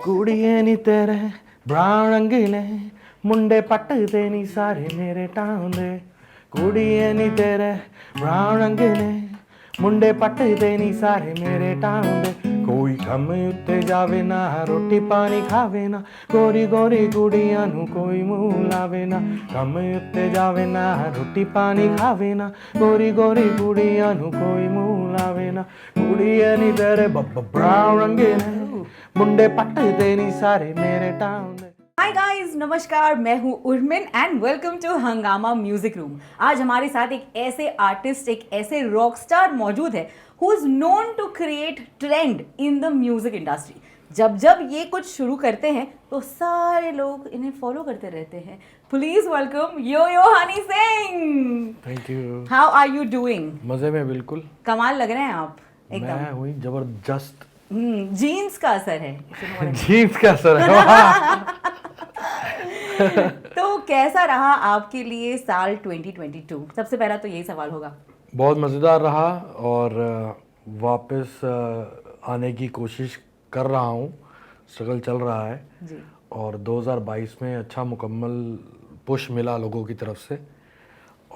ਕੁੜੀਏ ਨੀ ਤੇਰੇ ਬਰਾਉਨ ਰੰਗੀਲੇ ਮੁੰਡੇ ਪੱਟਦੇ ਨੀ ਸਾਰੇ ਮੇਰੇ ਟਾਉਨ ਦੇ ਕੁੜੀਏ ਨੀ ਤੇਰੇ ਬਰਾਉਨ ਰੰਗੀਲੇ ਮੁੰਡੇ ਪੱਟਦੇ ਨੀ ਸਾਰੇ ਮੇਰੇ ਟਾਉਨ ਦੇ ਕੋਈ ਕੰਮ ਉੱਤੇ ਜਾਵੇ ਨਾ ਰੋਟੀ ਪਾਣੀ ਖਾਵੇ ਨਾ ਗੋਰੀ ਗੋਰੀ ਕੁੜੀਆਂ ਨੂੰ ਕੋਈ ਮੂੰਹ ਲਾਵੇ ਨਾ ਕੰਮ ਉੱਤੇ ਜਾਵੇ ਨਾ ਰੋਟੀ ਪਾਣੀ ਖਾਵੇ ਨਾ ਗੋਰੀ ਗੋਰੀ ਕੁੜੀਆਂ ਨੂੰ ਕੋਈ ਮੂੰਹ ਲਾਵੇ ਨਾ ਕੁੜੀਏ ਨੀ ਤੇਰੇ ਬਰਾਉਨ ਰੰਗੀਲੇ मुंडे पट्टे नहीं सारे मेरे टाउन। हाय गाइस, नमस्कार। मैं हूँ उर्मिन एंड वेलकम टू हंगामा म्यूजिक रूम। आज हमारे साथ एक ऐसे आर्टिस्ट, एक ऐसे रॉक स्टार मौजूद है who is known to create trend in the music industry. जब जब ये कुछ शुरू करते हैं तो सारे लोग इन्हें फॉलो करते रहते हैं। Please welcome yo yo Honey Singh. Thank you. How are you doing? मजे में बिल्कुल। कमाल लग रहे हैं आप एकदम। मैं हुई जबरदस्त। जीन्स का असर है। जीन्स का असर है। तो कैसा रहा आपके लिए साल 2022? सबसे पहला तो यही सवाल होगा। बहुत मज़ेदार रहा और वापस आने की कोशिश कर रहा हूँ। स्ट्रगल चल रहा है जी। और 2022 में अच्छा मुकम्मल पुश मिला लोगों की तरफ से।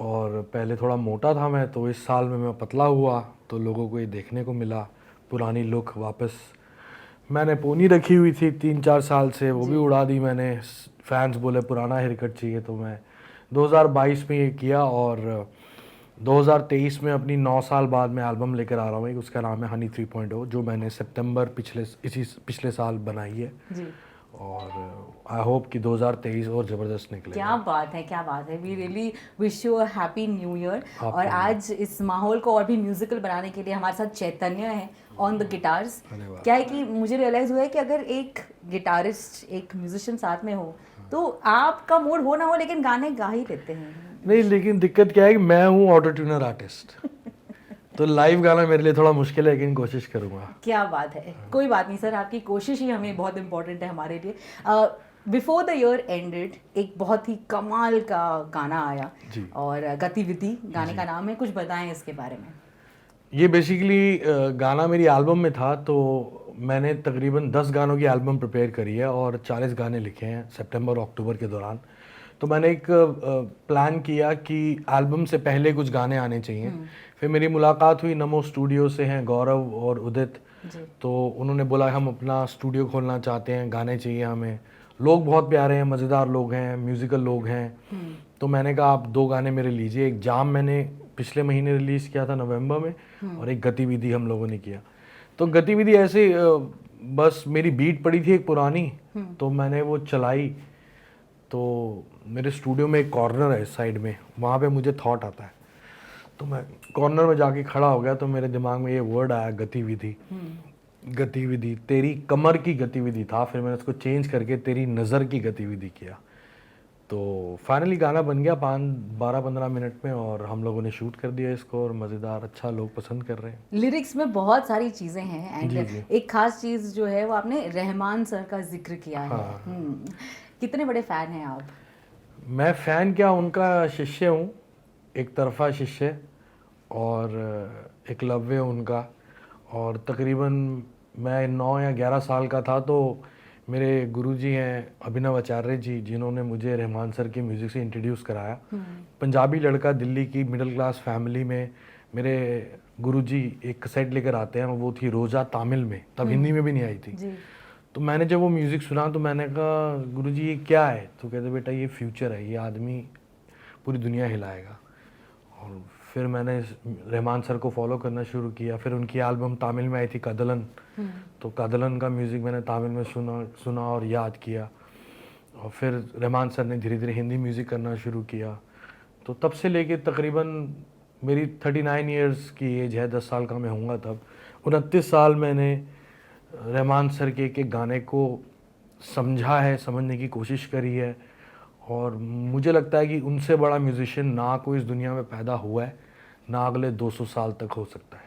और पहले थोड़ा मोटा था मैं, तो इस साल में मैं पतला हुआ तो लोगों को ये देखने को मिला। पुरानी लुक वापस, मैंने पोनी रखी हुई थी 3-4 साल से, वो भी उड़ा दी मैंने। फैंस बोले पुराना हेयर कट चाहिए, तो मैं 2022 में ये किया। और 2023 में अपनी 9 साल बाद मैं एल्बम लेकर आ रहा हूँ। उसका नाम है हनी 3.0, जो मैंने सितंबर पिछले साल बनाई है जी। और आई होप कि 2023 और ज़बरदस्त निकले। क्या बात है, क्या बात है। We really wish you a happy new year. और आज इस माहौल को और भी म्यूजिकल बनाने के लिए हमारे साथ चैतन्य है ऑन द गिटार्स। क्या है कि मुझे रियलाइज़ हुआ है कि अगर एक गिटारिस्ट, एक म्यूजिशियन साथ में हो तो आपका मूड हो ना हो लेकिन गाने गा ही लेते हैं। नहीं, लेकिन दिक्कत क्या है कि मैं हूँ ऑटो ट्यूनर आर्टिस्ट। तो लाइव गाना मेरे लिए थोड़ा मुश्किल है, लेकिन कोशिश करूँगा। क्या बात है। कोई बात नहीं सर, आपकी कोशिश ही हमें बहुत इंपॉर्टेंट है हमारे लिए। बिफोर द ईयर एंडेड एक बहुत ही कमाल का गाना आया जी। और गतिविधि गाने का नाम है, कुछ बताएं इसके बारे में। ये बेसिकली गाना मेरी एल्बम में था, तो मैंने तकरीबन 10 गानों की एल्बम प्रिपेयर करी है और 40 गाने लिखे हैं सितंबर अक्टूबर के दौरान। तो मैंने एक प्लान किया कि एल्बम से पहले कुछ गाने आने चाहिए। फिर मेरी मुलाकात हुई नमो स्टूडियो से, हैं गौरव और उदित। तो उन्होंने बोला हम अपना स्टूडियो खोलना चाहते हैं, गाने चाहिए हमें। लोग बहुत प्यारे हैं, मज़ेदार लोग हैं, म्यूज़िकल लोग हैं। तो मैंने कहा आप 2 गाने मेरे लीजिए। एक जाम मैंने पिछले महीने रिलीज़ किया था नवंबर में, और एक गतिविधि हम लोगों ने किया। तो गतिविधि ऐसे बस मेरी बीट पड़ी थी एक पुरानी, तो मैंने वो चलाई। तो मेरे स्टूडियो में एक कॉर्नर है साइड में, वहाँ पे मुझे थॉट आता है, तो मैं कॉर्नर में जाके खड़ा हो गया। तो मेरे दिमाग में ये वर्ड आया गतिविधि। गतिविधि, तेरी कमर की गतिविधि था, फिर मैंने उसको चेंज करके तेरी नज़र की गतिविधि किया। तो फाइनली गाना बन गया 12-15 मिनट में, और हम लोगों ने शूट कर दिया इसको, और मज़ेदार अच्छा लोग पसंद कर रहे हैं। लिरिक्स में बहुत सारी चीज़ें हैं एंड एक खास चीज़ जो है वो आपने रहमान सर का जिक्र किया है। कितने बड़े फ़ैन हैं आप? मैं फ़ैन क्या, उनका शिष्य हूँ, एक तरफा शिष्य, और एकलव्य उनका। और तकरीबन मैं 9 या 11 साल का था, तो मेरे गुरुजी हैं अभिनव आचार्य जी, जिन्होंने मुझे रहमान सर की म्यूज़िक से इंट्रोड्यूस कराया। पंजाबी लड़का, दिल्ली की मिडिल क्लास फैमिली में, मेरे गुरुजी एक कैसेट लेकर आते हैं, वो थी रोज़ा तामिल में, तब हिंदी में भी नहीं आई थी। तो मैंने जब वो म्यूज़िक सुना तो मैंने कहा गुरुजी ये क्या है? तो कहते बेटा ये फ्यूचर है, ये आदमी पूरी दुनिया हिलाएगा। और फिर मैंने रहमान सर को फॉलो करना शुरू किया। फिर उनकी एल्बम तामिल में आई थी कादलन, तो कादलन का म्यूज़िक मैंने तामिल में सुना और याद किया। और फिर रहमान सर ने धीरे धीरे हिंदी म्यूज़िक करना शुरू किया। तो तब से लेके तकरीबन मेरी 39 ईयर्स की एज है, 10 साल का मैं होऊंगा तब। 29 साल मैंने रहमान सर के एक गाने को समझा है, समझने की कोशिश करी है। और मुझे लगता है कि उनसे बड़ा म्यूज़िशियन ना कोई इस दुनिया में पैदा हुआ है, ना अगले 200 साल तक हो सकता है।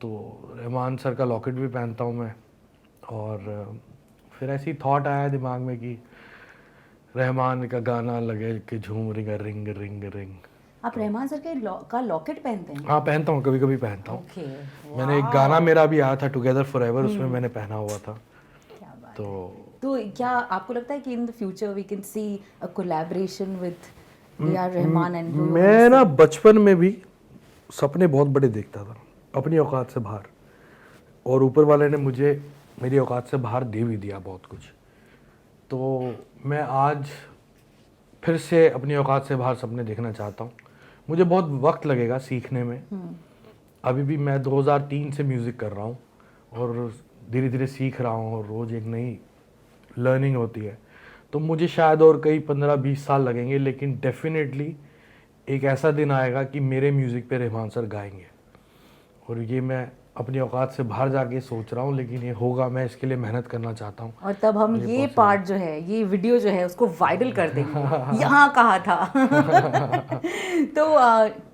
तो रहमान सर का लॉकेट भी पहनता हूँ मैं। और फिर ऐसी थॉट आया दिमाग में कि रहमान का गाना लगे कि झूम रिंग रिंग रिंग रिंग। आप रहमान सर के का लॉकेट पहनते हैं? हाँ पहनता हूँ, कभी कभी पहनता हूँ। okay, मैंने एक गाना मेरा भी आया था टुगेदर फॉरएवर, उसमें मैंने पहना हुआ था। क्या तो क्या आपको लगता है कि in the future we can see a collaboration with A R Rahman and मैं ना बचपन में भी सपने बहुत बड़े देखता था, अपनी औकात से बाहर, और ऊपर वाले ने मुझे मेरी औकात से बाहर दे भी दिया बहुत कुछ। तो मैं आज फिर से अपनी औकात से बाहर सपने देखना चाहता हूँ। मुझे बहुत वक्त लगेगा सीखने में। अभी भी मैं 2003 से म्यूज़िक कर रहा हूँ और धीरे धीरे सीख रहा हूँ, और रोज़ एक नई लर्निंग होती है। तो मुझे शायद और कई 15-20 साल लगेंगे, लेकिन डेफिनेटली एक ऐसा दिन आएगा कि मेरे म्यूज़िक पे रहमान सर गाएंगे, और ये मैं अपनी औकात से बाहर जाके सोच रहा हूँ, लेकिन ये होगा। मैं इसके लिए मेहनत करना चाहता हूँ। और तब हम ये पार्ट जो है, ये वीडियो जो है, उसको वायरल कर देंगे। यहाँ कहा था। तो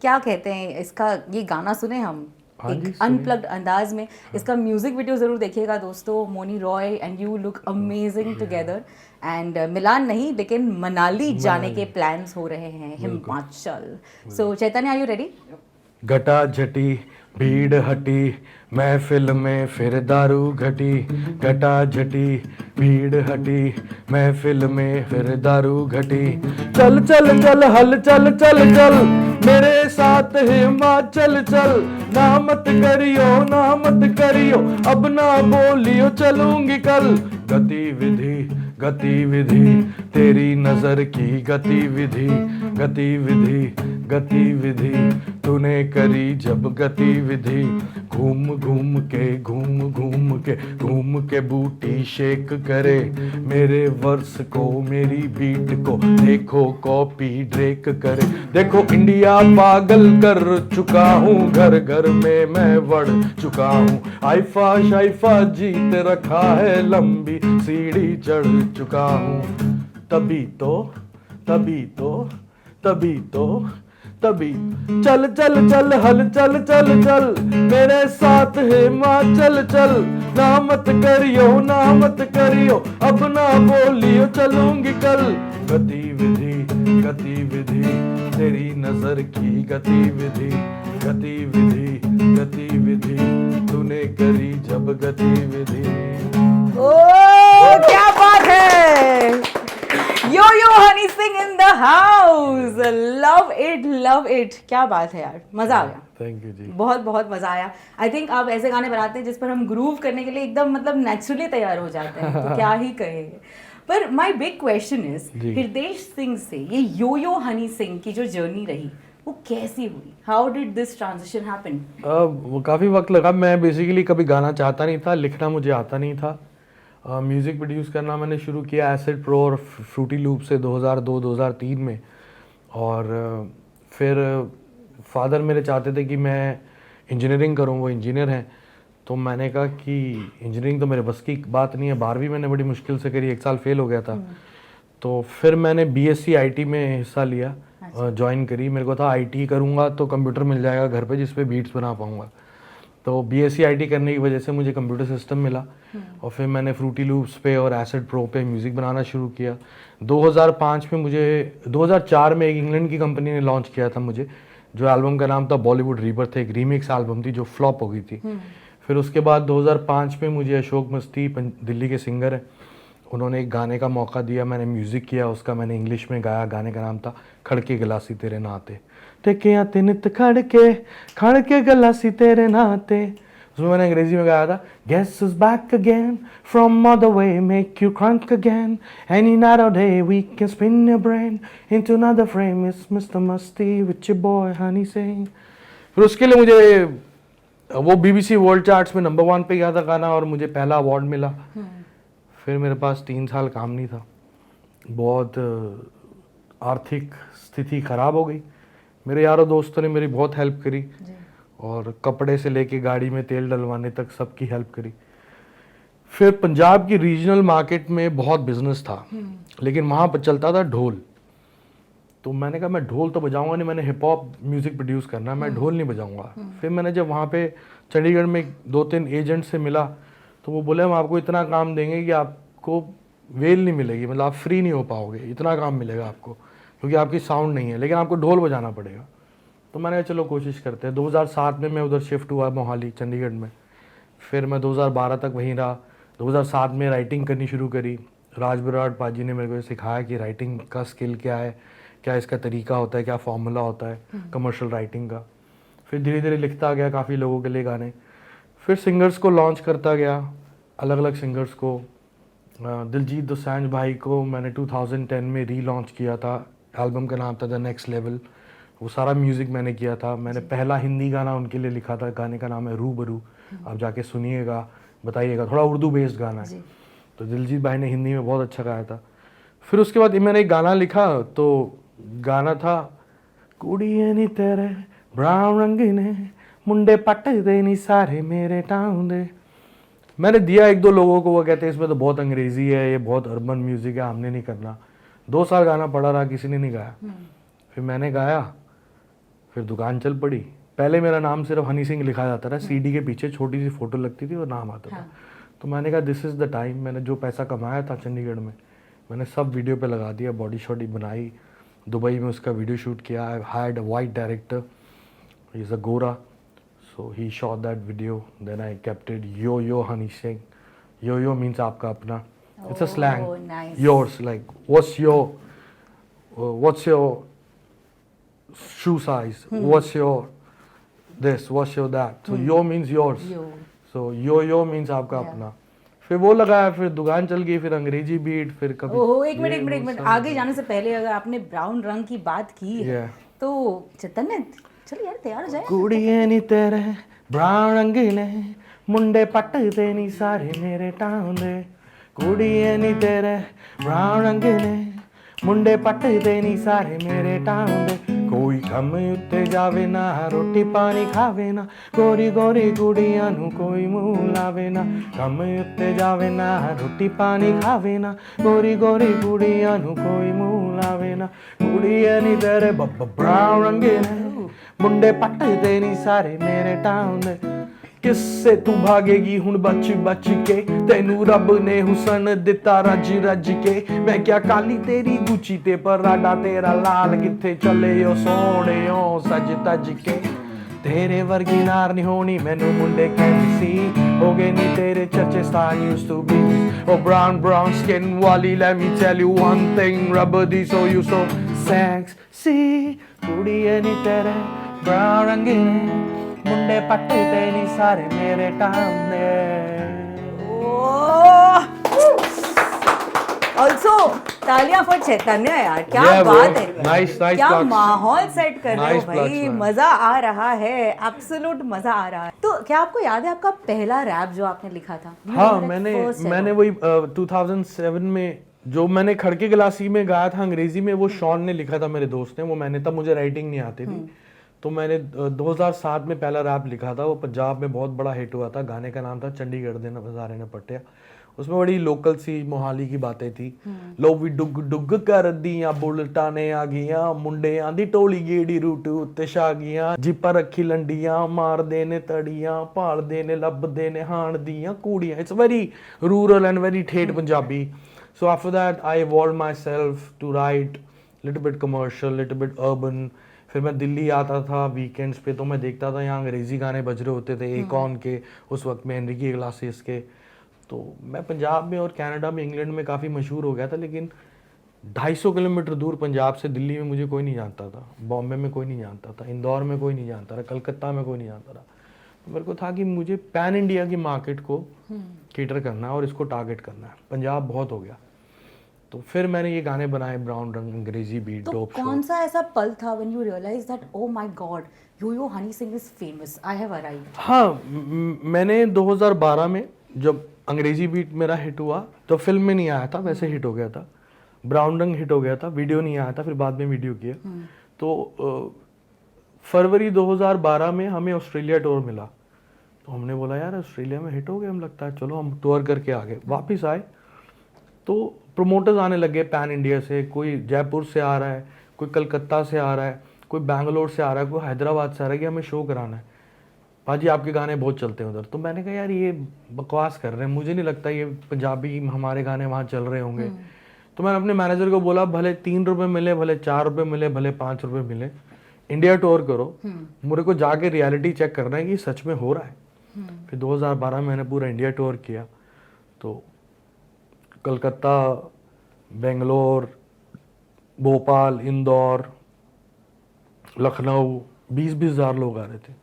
क्या कहते हैं इसका, ये गाना सुने हम एक अनप्लग्ड अंदाज में। इसका म्यूजिक वीडियो जरूर देखिएगा दोस्तों। Mouni Roy and you look amazing together. And Milan नहीं, लेकिन मनाली जाने के प्लान्स हो रहे हैं, Himachal. So Chaitanya, are you ready? घटा झटी भीड़ हटी, महफिल में फिर दारू घटी। घटा झटी भीड़ हटी, महफिल में फिर दारू घटी। चल चल चल हल चल चल चल, मेरे साथ हिमाचल चल। ना मत करियो अब ना बोलियो चलूंगी कल। गतिविधि गतिविधि तेरी नजर की गतिविधि। गतिविधि तूने करी जब गतिविधि। घूम घूम के बूटी शेक करे। मेरे वर्स को मेरी बीट को देखो कॉपी ड्रेक करे। देखो इंडिया पागल कर चुका हूँ, घर घर में मैं बढ़ चुका हूँ। आइफा शाइफा जीत रखा है, लंबी सीढ़ी चढ़ चुका हूँ। तभी चल चल चल हल चल चल चल, मेरे साथ हिमाचल चल। ना मत करियो अब ना बोलियो चलूंगी कल। गतिविधि तेरी नजर की गतिविधि। तूने करी जब गतिविधि। ओ क्या बात है! Yo Honey Singh in the house. Love it. क्या बात है यार, मजा आ गया। Thank you ji. बहुत बहुत मजा आया। आई थिंक आप ऐसे गाने बनाते हैं जिस पर हम ग्रूव करने के लिए एकदम मतलब नेचुरली तैयार हो जाते हैं। तो क्या ही कहेंगे। पर माय बिग क्वेश्चन इज, हृदय सिंह से ये यो हनी सिंह की जो जर्नी रही, वो कैसी हुई? How did this transition happen? वो काफ़ी वक्त लगा। मैं बेसिकली कभी गाना चाहता नहीं था, लिखना मुझे आता नहीं था। म्यूज़िक प्रोड्यूस करना मैंने शुरू किया एसिड प्रो और फ्रूटी लूप से 2002-2003 में। और फिर फादर मेरे चाहते थे कि मैं इंजीनियरिंग करूं, वो इंजीनियर हैं। तो मैंने कहा कि इंजीनियरिंग तो मेरे बस की बात नहीं है। 12वीं मैंने बड़ी मुश्किल से करी, 1 साल फेल हो गया था। तो फिर मैंने बीएससी आईटी में हिस्सा लिया, ज्वाइन करी। मेरे को था आईटी करूँगा तो कंप्यूटर मिल जाएगा घर पे जिस पे बीट्स बना पाऊँगा। तो बीएससी आईटी करने की वजह से मुझे कंप्यूटर सिस्टम मिला, और फिर मैंने फ्रूटी लूप्स पे और एसिड प्रो पे म्यूज़िक बनाना शुरू किया। 2005 में 2004 में एक इंग्लैंड की कंपनी ने लॉन्च किया था मुझे, जो एल्बम का नाम था बॉलीवुड रीबर्थ। एक रीमिक्स एल्बम थी जो फ्लॉप हो गई थी। फिर उसके बाद 2005 में मुझे अशोक मस्ती, दिल्ली के सिंगर हैं, उन्होंने एक गाने का मौका दिया। मैंने म्यूज़िक किया उसका, मैंने इंग्लिश में गाया। गाने का नाम था खड़के गलासी तेरे नाते। टेकिया ते नित खड़के गलासी तेरे नाते। उसमें मैंने अंग्रेजी में गाया था, Guess who's back again from other way, make you crunk again. Any night or day we can spin your brain into another frame. It's Mr. Musty with your boy Honey Singh. फिर उसके लिए मुझे वो BBC world charts में number 1 पे गया था गाना, और मुझे पहला अवार्ड मिला। फिर मेरे पास 3 साल काम नहीं था। बहुत आर्थिक स्थिति ख़राब हो गई। मेरे यारों दोस्तों ने मेरी बहुत हेल्प करी, और कपड़े से लेके गाड़ी में तेल डलवाने तक सबकी हेल्प करी। फिर पंजाब की रीजनल मार्केट में बहुत बिजनेस था, लेकिन वहाँ पर चलता था ढोल। तो मैंने कहा मैं ढोल तो बजाऊंगा नहीं, मैंने हिप हॉप म्यूज़िक प्रोड्यूस करना है, मैं ढोल नहीं बजाऊंगा। फिर मैंने जब वहाँ पे चंडीगढ़ में 2-3 एजेंट से मिला, तो वो बोले हम आपको इतना काम देंगे कि आपको वेल नहीं मिलेगी, मतलब आप फ्री नहीं हो पाओगे, इतना काम मिलेगा आपको, क्योंकि आपकी साउंड नहीं है, लेकिन आपको ढोल बजाना पड़ेगा। तो मैंने कहा चलो कोशिश करते हैं। 2007 में मैं उधर शिफ्ट हुआ मोहाली, चंडीगढ़ में। फिर मैं 2012 तक वहीं रहा। 2007 में राइटिंग करनी शुरू करी। राज बराड़ पाजी ने मेरे को सिखाया कि राइटिंग का स्किल क्या है, क्या इसका तरीका होता है, क्या फॉर्मूला होता है कमर्शियल राइटिंग का। फिर धीरे धीरे लिखता गया काफ़ी लोगों के लिए गाने। फिर सिंगर्स को लॉन्च करता गया, अलग अलग सिंगर्स को। दिलजीत दोसांझ भाई को मैंने 2010 में रीलॉन्च किया था। एल्बम का नाम था द नेक्स्ट लेवल। वो सारा म्यूज़िक मैंने किया था। मैंने पहला हिंदी गाना उनके लिए लिखा था, गाने का नाम है रूबरू। आप जाके सुनिएगा, बताइएगा, थोड़ा उर्दू बेस्ड गाना है। तो दिलजीत भाई ने हिंदी में बहुत अच्छा गाया था। फिर उसके बाद मैंने एक गाना लिखा, तो गाना था कुड़िए नी तेरे ब्राउन रंग ने मुंडे पट दे नी सारे मेरे टाउन दे। मैंने दिया एक दो लोगों को, वो कहते हैं इसमें तो बहुत अंग्रेजी है, ये बहुत अर्बन म्यूजिक है, हमने नहीं करना। 2 साल गाना पड़ा रहा, किसी ने नहीं गाया। फिर मैंने गाया, फिर दुकान चल पड़ी। पहले मेरा नाम सिर्फ हनी सिंह लिखा जाता था, सीडी के पीछे छोटी सी फोटो लगती थी और नाम आता था। तो मैंने कहा दिस इज़ द टाइम। मैंने जो पैसा कमाया था चंडीगढ़ में, मैंने सब वीडियो पे लगा दिया, बॉडी शॉडी बनाई, दुबई में उसका वीडियो शूट किया। I hired a white director, he is a गोरा, so he shot that video. Then I kept it yo yo Honey Singh. Yo yo means आपका अपना, it's a slang, yours, like what's your shoe size, what's your this, what's your that, so yo means yours, so yo means आपका अपना। फिर वो लगाया, फिर दुकान चल गई, फिर अंग्रेजी बीट, फिर कभी ओहो, एक मिनट आगे जाने से पहले अगर आपने ब्राउन रंग की बात की है तो चैतन्य चलो यार तैयार हो जाए। कुड़िए नी तेरे ब्राउन रंग ने मुंडे पट दे नी सारे मेरे टाउन दे। कुड़िए नी तेरे ब्राउन रंग ने मुंडे पट दे नी सारे मेरे टाउन दे। कोई कम उत्ते जावे ना, रोटी पानी खावे ना, गोरी गोरी कुड़ियां नू कोई मुंह लावे ना। कम उत्ते जावे ना, रोटी पानी खावे ना, गोरी गोरी कुड़ियां नू कोई मुंह लावे ना। कुड़ियां नी तेरे ब्राउन रंगे ने मुंडे पट दे नी सारे मेरे टाउन दे। किससे तू भागेगी हुण बच बच के, तेनू रब ने हुसन दिता रज रज के। मैं क्या काली तेरी गुची ते पराडा तेरा लाल, किथे चले ओ सोने ओ सज तज के। तेरे वर्गी नार नहीं होनी मैनू मुंडे कहती सी, हो गए नी तेरे चर्चे star used to be. Oh brown skin वाली, let me tell you one thing, rub दी so you so sexy। कुड़िए नी तेरे ब्राउन रंगीने मुंडे पट्टे तेरी सारे मेरे टामने। ऑल्सो तालियां फॉर चैतन्य यार, क्या बात है, नाइस क्या माहौल सेट कर रहे हो भाई, मजा आ रहा है, एब्सोल्यूट मजा आ रहा है। तो क्या आपको याद है आपका पहला रैप जो आपने लिखा था? हाँ, मैंने वही 2007 में जो मैंने खड़के गिलासी में गाया था अंग्रेजी में, वो शॉन ने लिखा था, मेरे दोस्त ने। वो मैंने तब मुझे राइटिंग नहीं आती थी, तो मैंने 2007 में पहला रैप लिखा था। वो पंजाब में बहुत बड़ा हिट हुआ था। गाने का नाम था चंडीगढ़ दे नज़ारे ने पट्टिया। उसमें बड़ी लोकल सी मोहाली की बातें थी। लो भी डुग डुग कर दियां बुलटा ने आ गईयां, मुंडियां दी टोली गेड़ी रूट उत्ते छा गईयां। जिपा रखी लंडियां मार दे ने तड़ियां, भाल दे ने लब दे ने हाण दियां कूड़ियां। It's very rural and very ठेठ Punjabi. So after that I evolve myself to write little bit commercial, little bit urban. फिर मैं दिल्ली आता था वीकेंड्स पे, तो मैं देखता था यहाँ अंग्रेजी गाने बज रहे होते थे, एकॉन के, उस वक्त में एनरिकी इग्लेसियस के। तो मैं पंजाब में और कनाडा में, इंग्लैंड में काफ़ी मशहूर हो गया था, लेकिन 250 किलोमीटर दूर पंजाब से दिल्ली में मुझे कोई नहीं जानता था, बॉम्बे में कोई नहीं जानता था, इंदौर में कोई नहीं जानता था, कलकत्ता में कोई नहीं जानता था। तो मेरे को था कि मुझे पैन इंडिया की मार्केट को केटर करना है और इसको टारगेट करना है। पंजाब बहुत हो गया, तो फिर मैंने ये गाने बनाए, ब्राउन रंग, अंग्रेजी बीट, तो डोप शो। कौन सा ऐसा पल था when you realize that oh my god, yo Honey Singh is famous, I have arrived? हाँ, मैंने 2012 में जब अंग्रेजी बीट मेरा हिट हुआ, तो फिल्म में नहीं आया था, वैसे हिट हो गया था। ब्राउन रंग हिट हो गया था, वीडियो नहीं आया था, फिर बाद में वीडियो किया। तो फरवरी 2012 में हमें ऑस्ट्रेलिया टूर मिला, तो हमने बोला यार ऑस्ट्रेलिया में हिट हो गया, हम लगता है चलो हम टूर करके आ गए। वापस आए तो प्रोमोटर्स आने लगे पैन इंडिया से, कोई जयपुर से आ रहा है, कोई कलकत्ता से आ रहा है, कोई बैंगलोर से आ रहा है, कोई हैदराबाद से आ रहा है कि हमें शो कराना है, भाजी आपके गाने बहुत चलते हैं उधर। तो मैंने कहा यार ये बकवास कर रहे हैं, मुझे नहीं लगता ये पंजाबी हमारे गाने वहाँ चल रहे होंगे। तो मैंने अपने मैनेजर को बोला भले 3 रुपये मिले, भले 4 रुपये मिले, भले 5 रुपये मिले, इंडिया टूर करो, मेरे को जाके रियलिटी चेक करना है कि सच में हो रहा है। फिर 2012 में मैंने पूरा इंडिया टूर किया। तो कलकत्ता, बेंगलोर, भोपाल, इंदौर, लखनऊ 20-20 हज़ार लोग आ रहे थे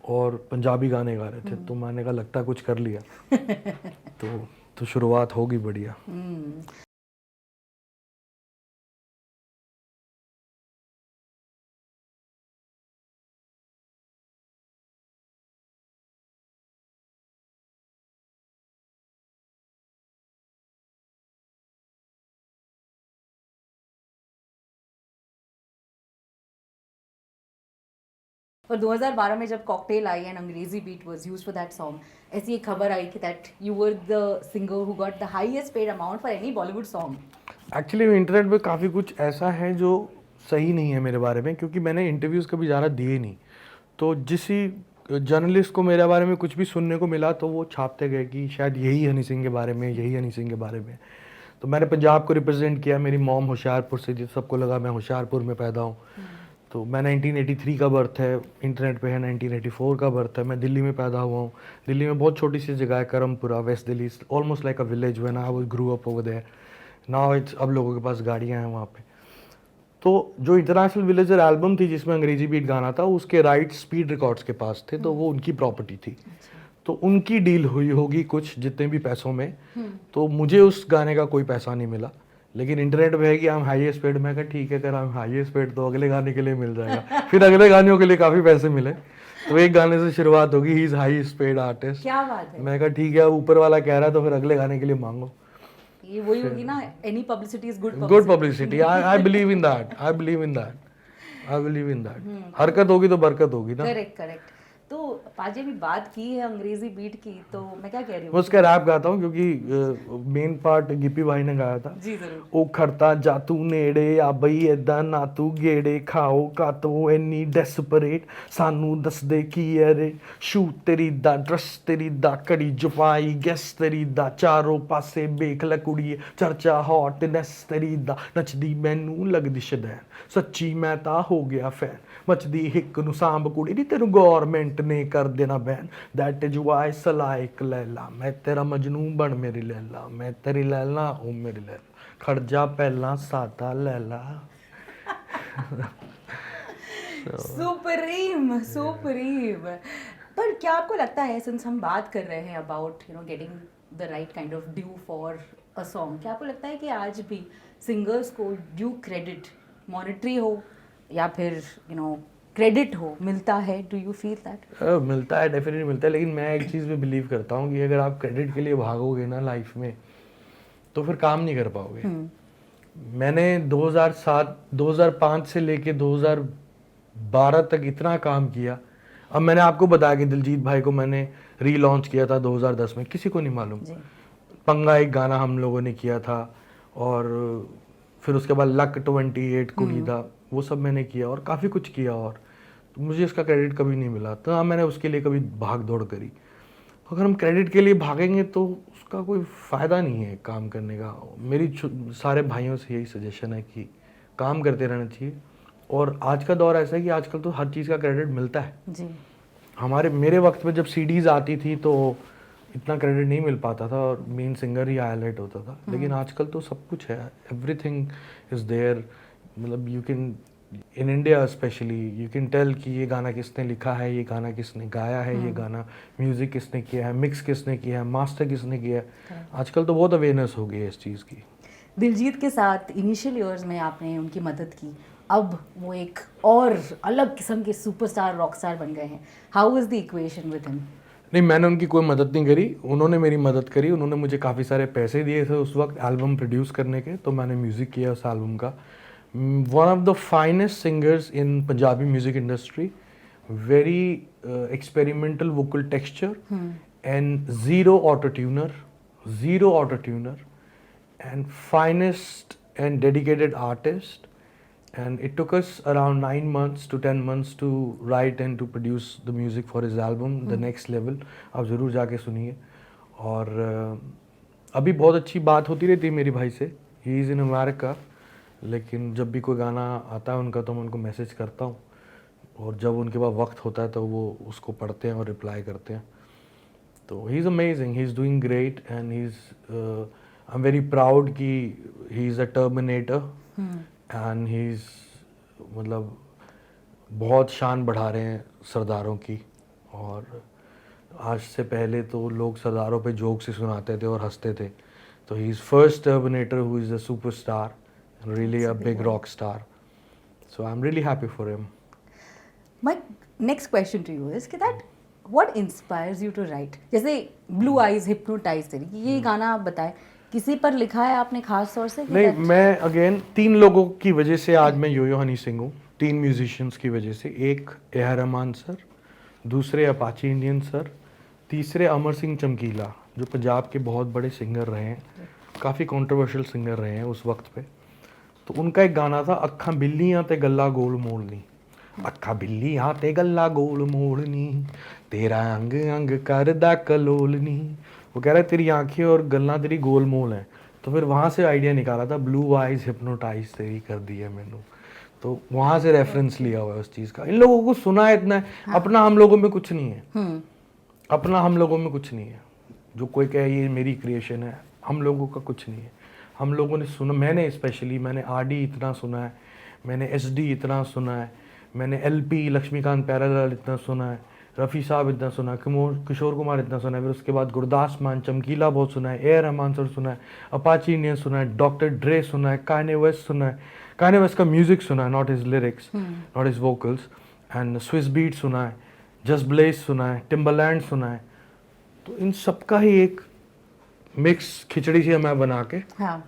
और पंजाबी गाने गा रहे थे। तो मैंने कहा लगता है कुछ कर लिया। तो शुरुआत होगी बढ़िया। और 2012 में जब कॉकटेल आई and Angreji beat was used for that song, ऐसी एक खबर आई कि that you were the singer who got the highest paid amount for any Bollywood song. Actually internet पे काफ़ी कुछ ऐसा है जो सही नहीं है मेरे बारे में, क्योंकि मैंने इंटरव्यूज़ कभी ज़्यादा दिए नहीं। तो जिसी जर्नलिस्ट को मेरे बारे में कुछ भी सुनने को मिला तो वो छापते गए कि शायद यही हनी सिंह के बारे में, यही हनी सिंह के बारे में। तो मैंने पंजाब को रिप्रेजेंट किया। मेरी मॉम होशियारपुर से, जिस सबको लगा मैं होशियारपुर में पैदा हूँ। तो मैं 1983 का बर्थ है, इंटरनेट पे है 1984 का बर्थ है। मैं दिल्ली में पैदा हुआ हूँ। दिल्ली में बहुत छोटी सी जगह है Karampura, west Delhi, almost like a village when I grew up over there. Now it's, अब लोगों के पास गाड़ियाँ हैं वहाँ पे। तो जो इंटरनेशनल विलेजर एल्बम थी जिसमें अंग्रेजी बीट गाना था, उसके राइट स्पीड रिकॉर्ड्स के पास थे, तो वो उनकी प्रॉपर्टी थी। तो उनकी डील हुई होगी कुछ जितने भी पैसों में। तो मुझे उस गाने का कोई पैसा नहीं मिला। लेकिन इंटरनेट पे है कि हम हाईएस्ट पेड, मैं कहा ठीक है, अगर हम हाईएस्ट पेड तो अगले गाने के लिए मिल जाएगा। फिर अगले गानों के लिए काफ़ी पैसे मिले। तो एक गाने से शुरुआत होगी, he is highest paid artist. क्या बात है। मैं कहा ठीक है, अब ऊपर वाला कह रहा है तो फिर अगले गाने के लिए मांगो। ये वही होगी ना, any publicity is good good publicity. I believe in that, I believe in that, I believe in that. हरकत होगी तो बरकत होगी ना। Correct correct. तो पाजी अभी बात की है अंग्रेजी बीट की, तो मैं क्या कह रही हूँ, मैं उसका रैप गाता हूँ क्योंकि मेन पार्ट गिप्पी भाई ने गाया था। जी जरूर। ਉਹ ਖੜਤਾ ਜਾ ਤੂੰ ਨੇੜੇ ਆ ਬਈ ਏਦਾਂ ਨਾ ਤੂੰ ਗੇੜੇ ਖਾਓ ਕਾਤੋਂ ਇੰਨੀ ਡੈਸਪਰੇਟ ਸਾਨੂੰ ਦੱਸਦੇ ਕੀ ਐ ਰੇ ਸ਼ੂ ਤੇਰੀ ਦਾ ਡਰੈਸ ਤੇਰੀ ਦਾ ਘੜੀ ਜਪਾਈ ਗੈਸ ਤੇਰੀ ਦਾ ਚਾਰੋਂ ਪਾਸੇ ਵੇਖ ਲੈ ਕੁੜੀਏ ਚਰਚਾ ਹੌਟਨੈਸ ਤੇਰੀ ਦਾ ਨੱਚਦੀ ਮੈਨੂੰ ਲੱਗਦੀ ਸ਼ਦੈਨ ਸੱਚੀ ਮੈਂ ਤਾਂ ਹੋ ਗਿਆ ਫੈਨ ਮੱਚਦੀ ਹਿੱਕ ਨੂੰ ਸਾਂਭ ਕੁੜੀ ਨੀ ਤੈਨੂੰ ਗੌਰਮੈਂਟ ਨੇ ਕਰ ਦੇਣਾ ਬੈਨ ਦੈਟ ਇਜ਼ ਵਾਈ ਸਲਾਇਕ ਲੈਲਾ ਮੈਂ ਤੇਰਾ ਮਜਨੂ ਬਣ ਮੇਰੀ ਲੈਲਾ ਮੈਂ ਤੇਰੀ ਲੈਲਾ ਉਹ ਮੇਰੀ ਲੈਲਾ खड़ जा पहला सादा लैला। Supreme supreme. पर क्या आपको लगता है, सिंस हम बात कर रहे हैं about getting the right kind of due for a song, क्या आपको लगता है कि आज भी सिंगर्स को ड्यू क्रेडिट, मॉनेटरी हो या फिर क्रेडिट हो, मिलता है? Do you feel that? मिलता है, डेफिनेटली मिलता है। लेकिन मैं एक चीज़ में बिलीव करता हूँ कि अगर आप क्रेडिट के लिए भागोगे ना लाइफ में तो फिर काम नहीं कर पाओगे। मैंने 2005 से लेके 2012 तक इतना काम किया। अब मैंने आपको बताया कि दिलजीत भाई को मैंने रीलॉन्च किया था 2010 में, किसी को नहीं मालूम। पंगा एक गाना हम लोगों ने किया था, और फिर उसके बाद लक 28 कुड़ी था, वो सब मैंने किया और काफ़ी कुछ किया। और तो मुझे इसका क्रेडिट कभी नहीं मिला, तो मैंने उसके लिए कभी भाग दौड़ करी। अगर हम क्रेडिट के लिए भागेंगे तो उसका कोई फ़ायदा नहीं है काम करने का। मेरी सारे भाइयों से यही सजेशन है कि काम करते रहना चाहिए। और आज का दौर ऐसा है कि आजकल तो हर चीज़ का क्रेडिट मिलता है जी। मेरे वक्त में जब सीडीज़ आती थी तो इतना क्रेडिट नहीं मिल पाता था और मेन सिंगर ही हाईलाइट होता था। लेकिन आजकल तो सब कुछ है, एवरीथिंग इज़ देयर। मतलब you can, in India specially, you can tell कि ये गाना किसने लिखा है, ये गाना किसने गाया है, ये गाना म्यूज़िक किसने किया है, मिक्स किसने किया है, मास्टर किसने किया है। आजकल तो बहुत अवेयरनेस हो गई है इस चीज़ की। दिलजीत के साथ इनिशियल ईयर्स में आपने उनकी मदद की, अब वो एक और अलग किस्म के सुपरस्टार रॉकस्टार बन गए हैं। How is the equation with him? नहीं, मैंने उनकी कोई मदद नहीं करी, उन्होंने मेरी मदद करी। उन्होंने मुझे काफ़ी सारे पैसे दिए थे उस वक्त एल्बम प्रोड्यूस करने के, तो मैंने म्यूज़िक किया उस एल्बम का। One of the finest singers in Punjabi music industry, very experimental vocal texture and zero auto-tuner, and finest and dedicated artist. And it took us around 9 months to 10 months to write and to produce the music for his album, The Next Level. आप ज़रूर जाके सुनिए। और अभी बहुत अच्छी बात होती रहती है मेरी भाई से, ही इज़ इन अमेरिका। लेकिन जब भी कोई गाना आता है उनका तो मैं उनको मैसेज करता हूँ, और जब उनके पास वक्त होता है तो वो उसको पढ़ते हैं और रिप्लाई करते हैं। तो he is amazing, he is doing great and he is I am very proud कि he is a terminator and he is मतलब बहुत शान बढ़ा रहे हैं सरदारों की। और आज से पहले तो लोग सरदारों पे जोक्स ही सुनाते थे और हंसते थे, तो he is first terminator who is a superstar and really a big rock star, so I am really happy for him. My next question to you is कि that what inspires you to write? जैसे Blue Eyes Hypnotize तेरी ये गाना आप बताएं, किसी पर लिखा है आपने खास तौर से? कि नहीं, that- मैं अगेन 3 लोगों की वजह से आज मैं यो-यो हनी सिंह हूँ, 3 म्यूजिशियंस की वजह से। एक ए.आर. रहमान सर, दूसरे अपाची इंडियन सर, तीसरे अमर सिंह चमकीला जो पंजाब के बहुत बड़े सिंगर रहे हैं, काफ़ी कंट्रोवर्शियल सिंगर रहे हैं उस वक्त पे। तो उनका एक गाना था अक्खां बिल्लियां ते गल्ला गोल मोड़नी, अक्खां बिल्लियां ते गल्ला गोल मोड़नी, तेरा अंग अंग करदा कलोलनी। वो कह रहा है तेरी आंखें और गल्ला तेरी गोल मोल हैं। तो फिर वहाँ से आइडिया निकाला था, ब्लू आइज हिप्नोटाइज तेरी कर दी है मैनू। तो वहाँ से रेफरेंस लिया हुआ है उस चीज़ का। इन लोगों को सुना है इतना है, अपना हम लोगों में कुछ नहीं है, अपना हम लोगों में कुछ नहीं है। जो कोई कहे ये मेरी क्रिएशन है, हम लोगों का कुछ नहीं है। हम लोगों ने सुना, मैंने स्पेशली मैंने आरडी इतना सुना है, मैंने एसडी इतना सुना है, मैंने एलपी लक्ष्मीकांत प्यारेलाल इतना सुना है, रफ़ी साहब इतना सुना है, किशोर कुमार इतना सुना है, फिर उसके बाद गुरदास मान, चमकीला बहुत सुना है, ए रहमान सर सुना है, अपाची इंडियन सुना है, डॉक्टर ड्रे सुना है, कान्ये वेस्ट सुना है। कान्ये वेस्ट का म्यूजिक सुना है, not his lyrics, not his vocals, and Swiss beat सुना है, जस्ट ब्लेज सुना है, टिम्बरलैंड सुना है। तो इन सब का ही एक मिक्स खिचड़ी सी मैं बना के हाँ,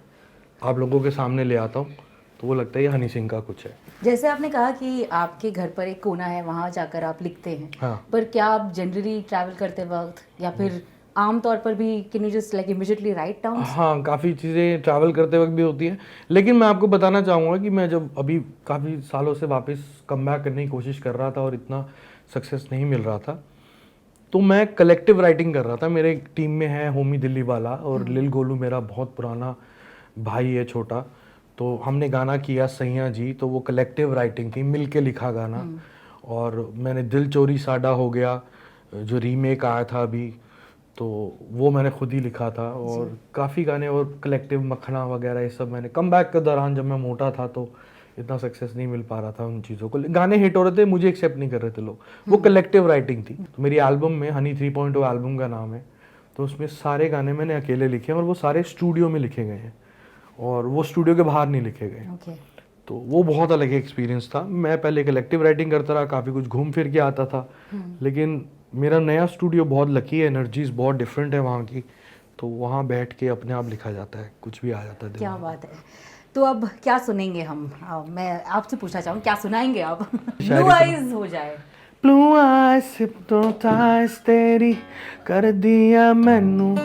आप लोगों के सामने ले आता हूँ, तो वो लगता है ये हनी सिंह का कुछ है। जैसे आपने कहा कि आपके घर पर एक कोना है, वहाँ जाकर आप लिखते हैं, हाँ। पर क्या आप जनरली ट्रैवल करते वक्त या फिर आम तौर पर भी can you just like immediately write down? हाँ, काफ़ी चीज़ें ट्रैवल करते वक्त भी होती हैं, लेकिन मैं आपको बताना चाहूँगा कि मैं जब अभी काफ़ी सालों से वापस कम बैक करने की कोशिश कर रहा था और इतना सक्सेस नहीं मिल रहा था, तो मैं कलेक्टिव राइटिंग कर रहा था। मेरे एक टीम में है होमी दिल्ली वाला और लिल गोलू मेरा बहुत पुराना भाई है छोटा, तो हमने गाना किया सैया जी, तो वो कलेक्टिव राइटिंग थी, मिल के लिखा गाना। और मैंने दिल चोरी साडा हो गया जो रीमेक आया था अभी, तो वो मैंने खुद ही लिखा था। और काफ़ी गाने और कलेक्टिव मखना वगैरह ये सब मैंने कम बैक के दौरान, जब मैं मोटा था तो इतना सक्सेस नहीं मिल पा रहा था उन चीज़ों को, गाने हिट हो रहे थे, मुझे एक्सेप्ट नहीं कर रहे थे लोग, वो कलेक्टिव राइटिंग थी। तो मेरी एल्बम में हनी 3.0 एल्बम का नाम है, तो उसमें सारे गाने मैंने अकेले लिखे हैं और वो सारे स्टूडियो में लिखे गए हैं और वो स्टूडियो के बाहर नहीं लिखे गए। ओके, तो वो बहुत अलग एक्सपीरियंस था। मैं पहले कलेक्टिव राइटिंग करता रहा, काफ़ी कुछ घूम फिर के आता था, लेकिन मेरा नया स्टूडियो बहुत लकी है, एनर्जीज बहुत डिफरेंट है वहाँ की, तो वहाँ बैठ के अपने आप लिखा जाता है, कुछ भी आ जाता है क्या दिमाग में। बात है। तो अब क्या सुनेंगे हम? मैं आपसे पूछना चाहूँ, क्या सुनाएंगे आप? शायरी ब्लू आइज हो जाए। Blue eyes hypnotize तेरी कर दिया मैनू,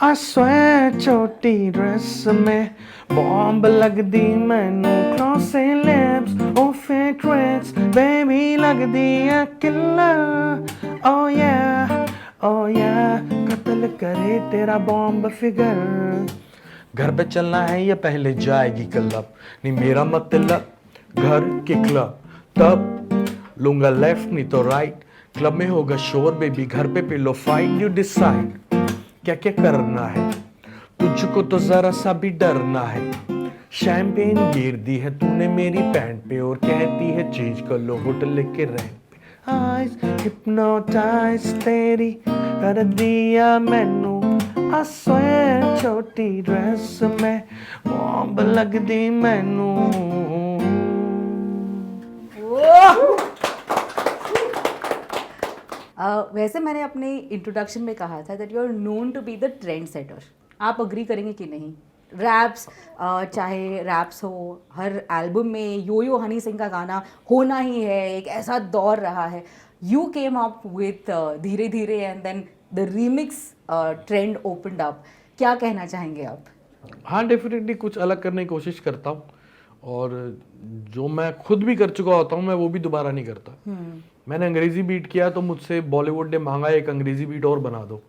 I swear छोटी ड्रेस में बॉम्ब लग दी मैनू, glossy lips और fake reds baby लग दिया किलर, oh yeah कत्ल करे तेरा बॉम्ब फिगर। घर पे चलना है या पहले जाएगी क्लब, नहीं मेरा मतलब घर के क्लब, तब लूंगा लेफ्ट नहीं तो राइट, क्लब में होगा शोर बेबी, घर पे पिलो फाइट, यू डिसाइड क्या क्या करना है, तुझको तो जरा सा भी डरना है। शैंपेन गिर दी है तूने मेरी पैंट पे और कहती है चेंज कर लो होटल के रेंट पे। आइज हिप्नोटाइज तेरी कर दिया मैनू, I swear छोटी ड्रेस में बॉम्ब लग दी मैनू। वैसे मैंने अपने इंट्रोडक्शन में कहा था that you are known to be the trend setter. आप अग्री करेंगे कि नहीं? रैप्स, चाहे रैप्स हो, हर एल्बम में यो यो हनी सिंह का गाना होना ही है, एक ऐसा दौर रहा है। You came up with Dheere Dheere and then the remix trend opened up. क्या कहना चाहेंगे आप? हाँ, डेफिनेटली कुछ अलग करने की कोशिश करता हूँ और जो मैं खुद भी कर चुका होता हूँ मैं वो भी दोबारा नहीं करता। मैंने अंग्रेजी बीट किया तो मुझसे बॉलीवुड ने मांगा एक अंग्रेजी बीट और बना दो,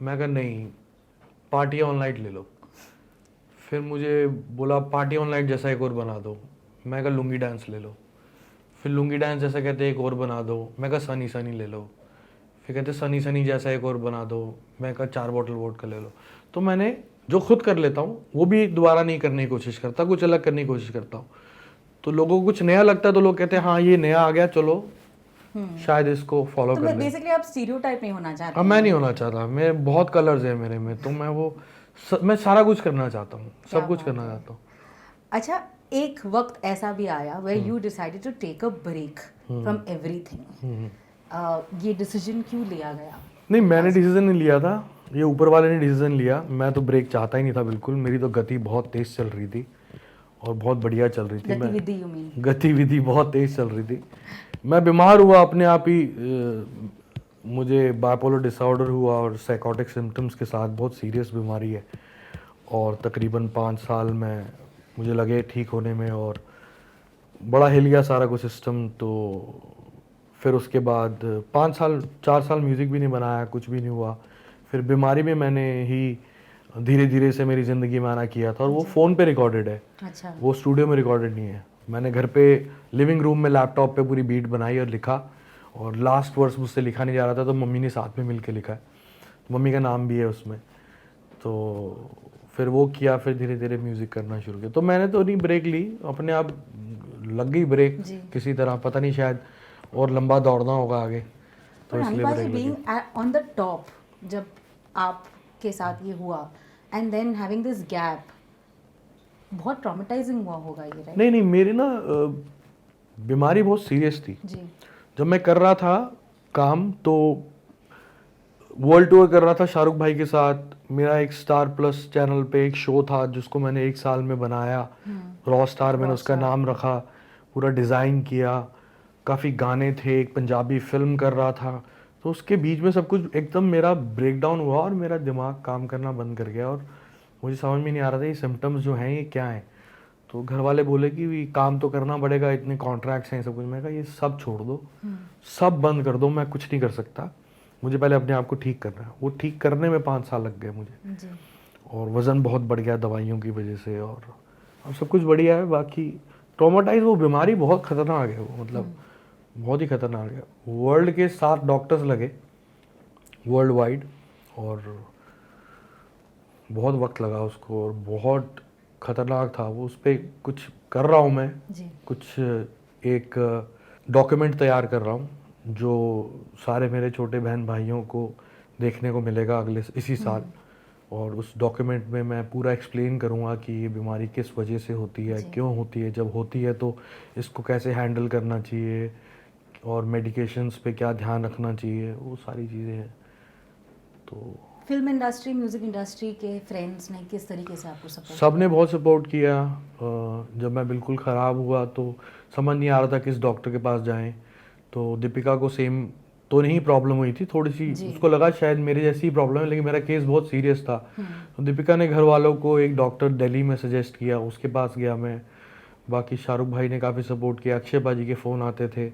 मैं कहा नहीं, पार्टी ऑन नाइट ले लो। फिर मुझे बोला पार्टी ऑन नाइट जैसा एक और बना दो, मैं कहा लुंगी डांस ले लो। फिर लुंगी डांस जैसा कहते एक और बना दो, मैं कहा सनी सनी ले लो। फिर कहते सनी सनी जैसा एक और बना दो, मैं कहा 4 बॉटल वोडका ले लो। तो मैंने जो खुद कर लेता हूँ वो भी दोबारा नहीं करने की कोशिश करता, कुछ अलग करने की कोशिश करता हूँ। तो लोगों को कुछ नया लगता है तो लोग कहते हैं हाँ ये नया आ गया, चलो शायद इसको फॉलो तो कर लें। बेसिकली आप स्टीरियोटाइप नहीं होना चाहते अब मैं नहीं होना चाहता, मैं बहुत कलर्स है मेरे में, तो मैं वो मैं सारा कुछ करना चाहता हूँ, क्या सब कुछ बात करना है। चाहता हूँ। अच्छा, एक वक्त ऐसा भी आया where you decided to take a break from everything. ये डिसीजन क्यों लिया गया? नहीं, मैंने डिसीजन नहीं लिया था, ये ऊपर वाले ने डिसीजन लिया। मैं तो ब्रेक चाहता ही नहीं था बिल्कुल, मेरी तो गति बहुत तेज़ चल रही थी और बहुत बढ़िया चल रही थी। मैं गतिविधि, यू मीन? गतिविधि बहुत तेज़ चल रही थी। मैं बीमार हुआ अपने आप ही, मुझे बाइपोलर डिसऑर्डर हुआ और साइकोटिक सिम्टम्स के साथ, बहुत सीरियस बीमारी है। और तकरीबन 5 साल में मुझे लगे ठीक होने में, और बड़ा हिल गया सारा कुछ सिस्टम। तो फिर उसके बाद 5 साल 4 साल म्यूज़िक भी नहीं बनाया, कुछ भी नहीं हुआ। फिर बीमारी में मैंने ही धीरे धीरे से मेरी ज़िंदगी में आना किया था, और वो फ़ोन पे रिकॉर्डेड है। अच्छा। वो स्टूडियो में रिकॉर्डेड नहीं है। मैंने घर पे लिविंग रूम में लैपटॉप पे पूरी बीट बनाई और लिखा, और लास्ट वर्स मुझसे लिखा नहीं जा रहा था तो मम्मी ने साथ में मिल के लिखा है, तो मम्मी का नाम भी है उसमें। तो फिर वो किया, फिर धीरे धीरे म्यूज़िक करना शुरू किया। तो मैंने तो नहीं ब्रेक ली, अपने आप लग गई ब्रेक किसी तरह, पता नहीं शायद और लंबा दौड़ना होगा आगे, तो पर इसलिए हनीबाजी ब्रेक लगी। बीइंग ऑन द टॉप, जब आपके साथ ये हुआ and then having this gap, बहुत ट्रॉमेटाइजिंग हुआ होगा ये, राइट? नहीं नहीं, मेरी ना बीमारी बहुत सीरियस थी। जी। जब मैं कर रहा था काम, तो वर्ल्ड टूर कर रहा था शाहरुख भाई के साथ। मेरा एक स्टार प्लस चैनल पे एक शो था जिसको मैंने 1 साल में बनाया, रॉ स्टार, मैंने उसका नाम रखा, पूरा डिज़ाइन किया, काफ़ी गाने थे, एक पंजाबी फिल्म कर रहा था। तो उसके बीच में सब कुछ एकदम मेरा ब्रेकडाउन हुआ और मेरा दिमाग काम करना बंद कर गया, और मुझे समझ में नहीं आ रहा था ये सिम्टम्स जो हैं ये क्या हैं। तो घर वाले बोले कि काम तो करना पड़ेगा, इतने कॉन्ट्रैक्ट्स हैं, सब कुछ। मैं कहा ये सब छोड़ दो, सब बंद कर दो, मैं कुछ नहीं कर सकता, मुझे पहले अपने आप को ठीक करना है। वो ठीक करने में 5 साल लग गए मुझे, जी। और वज़न बहुत बढ़ गया दवाइयों की वजह से, और अब सब कुछ बढ़िया है। बाकी ट्रॉमेटाइज, वो बीमारी बहुत ख़तरनाक है, वो मतलब बहुत ही ख़तरनाक है। वर्ल्ड के 7 डॉक्टर्स लगे वर्ल्ड वाइड, और बहुत वक्त लगा उसको, और बहुत ख़तरनाक था वो। उस पर कुछ कर रहा हूँ मैं, जी। कुछ एक डॉक्यूमेंट तैयार कर रहा हूँ जो सारे मेरे छोटे बहन भाइयों को देखने को मिलेगा अगले इसी साल। और उस डॉक्यूमेंट में मैं पूरा एक्सप्लेन करूँगा कि ये बीमारी किस वजह से होती है, क्यों होती है, जब होती है तो इसको कैसे हैंडल करना चाहिए, और मेडिकेशंस पे क्या ध्यान रखना चाहिए, वो सारी चीज़ें हैं। तो फिल्म इंडस्ट्री, म्यूजिक इंडस्ट्री के फ्रेंड्स ने किस तरीके से आपको सपोर्ट? सब ने बहुत सपोर्ट किया। जब मैं बिल्कुल ख़राब हुआ तो समझ नहीं आ रहा था किस डॉक्टर के पास जाएं, तो दीपिका को सेम तो नहीं प्रॉब्लम हुई थी, थोड़ी सी उसको लगा शायद मेरे जैसी ही प्रॉब्लम है, लेकिन मेरा केस बहुत सीरियस था। तो दीपिका ने घर वालों को एक डॉक्टर दिल्ली में सजेस्ट किया, उसके पास गया मैं। बाकी शाहरुख भाई ने काफ़ी सपोर्ट किया, अक्षय बाजी के फ़ोन आते थे